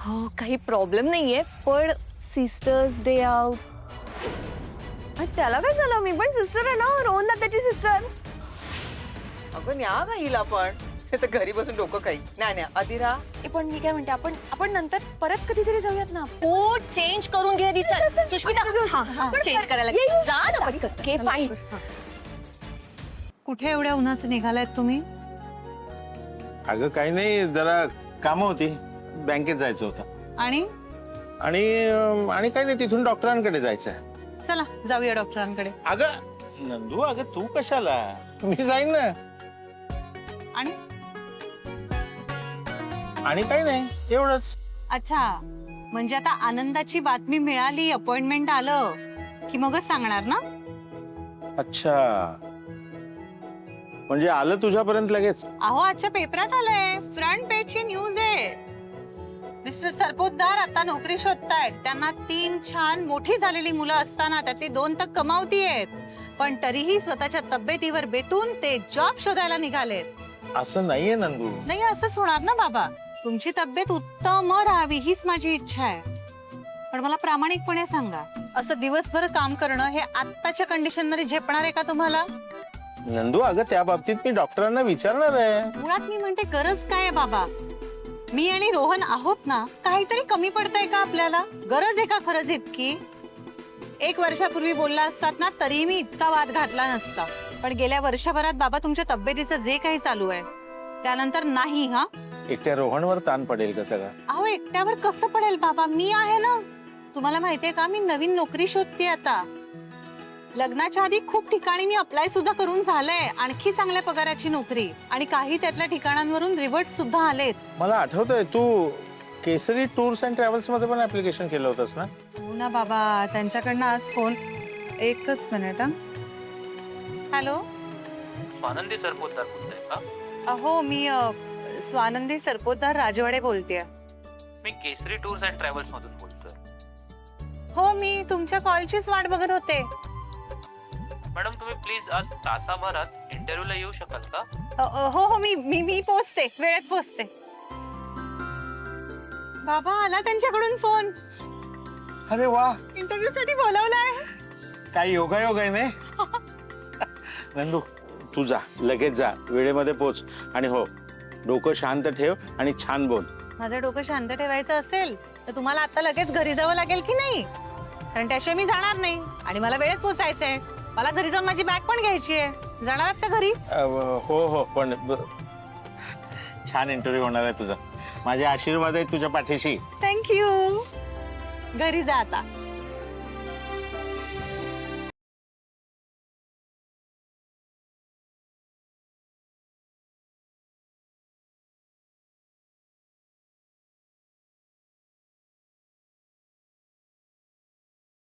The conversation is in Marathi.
हो काही प्रॉब्लेम नाहीये पण सिस्टर्स डे आउट. त्याला काय झालं? मी पण सिस्टर आहे ना, रोहनला त्याची सिस्टर. अगं न्या का हिला पण हे तर घरी बसून डोकं काही नाही आधी राहा. पण मी काय म्हणते, आपण नंतर परत कधीतरी जाऊयात ना. तू चेंज करून घे आधी. चल सुष्मिता चेंज करायला जा ना पटकन. के फाईन. कुठे एवढ्या उन्हाचं निघालायत तुम्ही? अगं काही नाही, जरा कामं होती, बँकेत जायचं होतं. आणि आणि काही नाही, तिथून डॉक्टरांकडे जायचंय. चला जाऊया डॉक्टरांकडे. अगं नंदू, अगं तू कशाला? मी जाईन ना. आणि काही नाही, एवढंच. अच्छा, म्हणजे आता आनंदाची बातमी मिळाली, अपॉइंटमेंट आलं की मगच सांगणार ना? अच्छा, म्हणजे आलं तुझ्यापर्यंत लगेच? अहो आजच्या पेपरात आलंय, फ्रंट पेजची न्यूज आहे. मिस्टर सरपोतदार आता नोकरी शोधतायत. त्यांना 3 छान मोठी झालेली मुलं असताना त्यातली 2 तर कमावती आहेत, पण तरीही स्वतःच्या तब्येतीवर बेतून ते जॉब शोधायला निघालेत. असं नाहीये नंदू. नाही असंच होणार ना बाबा. तुमची तब्येत उत्तम राहावी हीच माझी इच्छा आहे. पण मला प्रामाणिकपणे सांगा, असं दिवसभर काम करणं हे आत्ताच्या कंडिशन मध्ये झेपणार आहे का तुम्हाला? नंदू, अगं त्या बाबतीत मी डॉक्टरांना विचारणार आहे. मुळात मी म्हणते गरज काय आहे बाबा? मी आणि रोहन आहोत ना, काहीतरी कमी पडतंय का आपल्याला? गरज आहे का खरंच इतकी? 1 वर्षापूर्वी बोलला असतात ना, तरी मी इतका वाद घातला नसता. पण गेल्या वर्षभरात बाबा तुमच्या तब्येतीचं जे काही चालू आहे त्यानंतर नाही. हा एकट्या रोहनवर ताण पडेल का सगळं? अहो एकट्यावर कसं पडेल बाबा, मी आहे ना. तुम्हाला माहितीये का, मी नवीन नोकरी शोधते आता. लग्नाच्या आधी खूप ठिकाणी मी अप्लाय सुद्धा करून झालंय, आणखी चांगल्या पगाराची नोकरी, आणि काही त्यातल्या ठिकाणांवरून रिवर्ट सुद्धा आलेत. मला आठवतंय, तू केसरी टूर्स अँड ट्रॅव्हल्स मध्ये पण ऍप्लिकेशन केलं होतंस ना? हो ना बाबा, त्यांच्याकडनं आज फोन. एकच मिनिट. हॅलो, स्वानंदी सरपोतदार बोलताय का? हो मी स्वानंदी सरपोतदार राजवाडे बोलतेय. मी केसरी टूर्स अँड ट्रॅव्हल्स मधून बोलतोय. हो, मी तुमच्या कॉलचीच वाट बघत होते. मॅडम तुम्ही प्लीज आज तासाभरात इंटरव्ह्यूला येऊ शकाल का? हो हो, मी पोहोचते, वेळेत पोहोचते. बाबा आला त्यांच्याकडून फोन. अरे वा, इंटरव्ह्यू साठी बोलवलाय. काय योगायोग आहे नाही? नंदू, तू जा, लगेच जा, वेळेमध्ये पोच. आणि हो, डोकं शांत ठेव आणि छान बोल. माझं डोकं शांत ठेवायचं असेल तर तुम्हाला आता लगेच घरी जावं लागेल की नाही? कारण त्याशिवाय मी जाणार नाही, आणि मला वेळेत पोचायचंय. मला घरी जाऊन माझी बॅग पण घ्यायची आहे. जाणार आहात का घरी? हो हो, पण छान इंटरव्ह्यू होणार आहे तुझा. माझे आशीर्वाद आहेत तुझ्या पाठीशी. थँक्यू. घरी जा आता.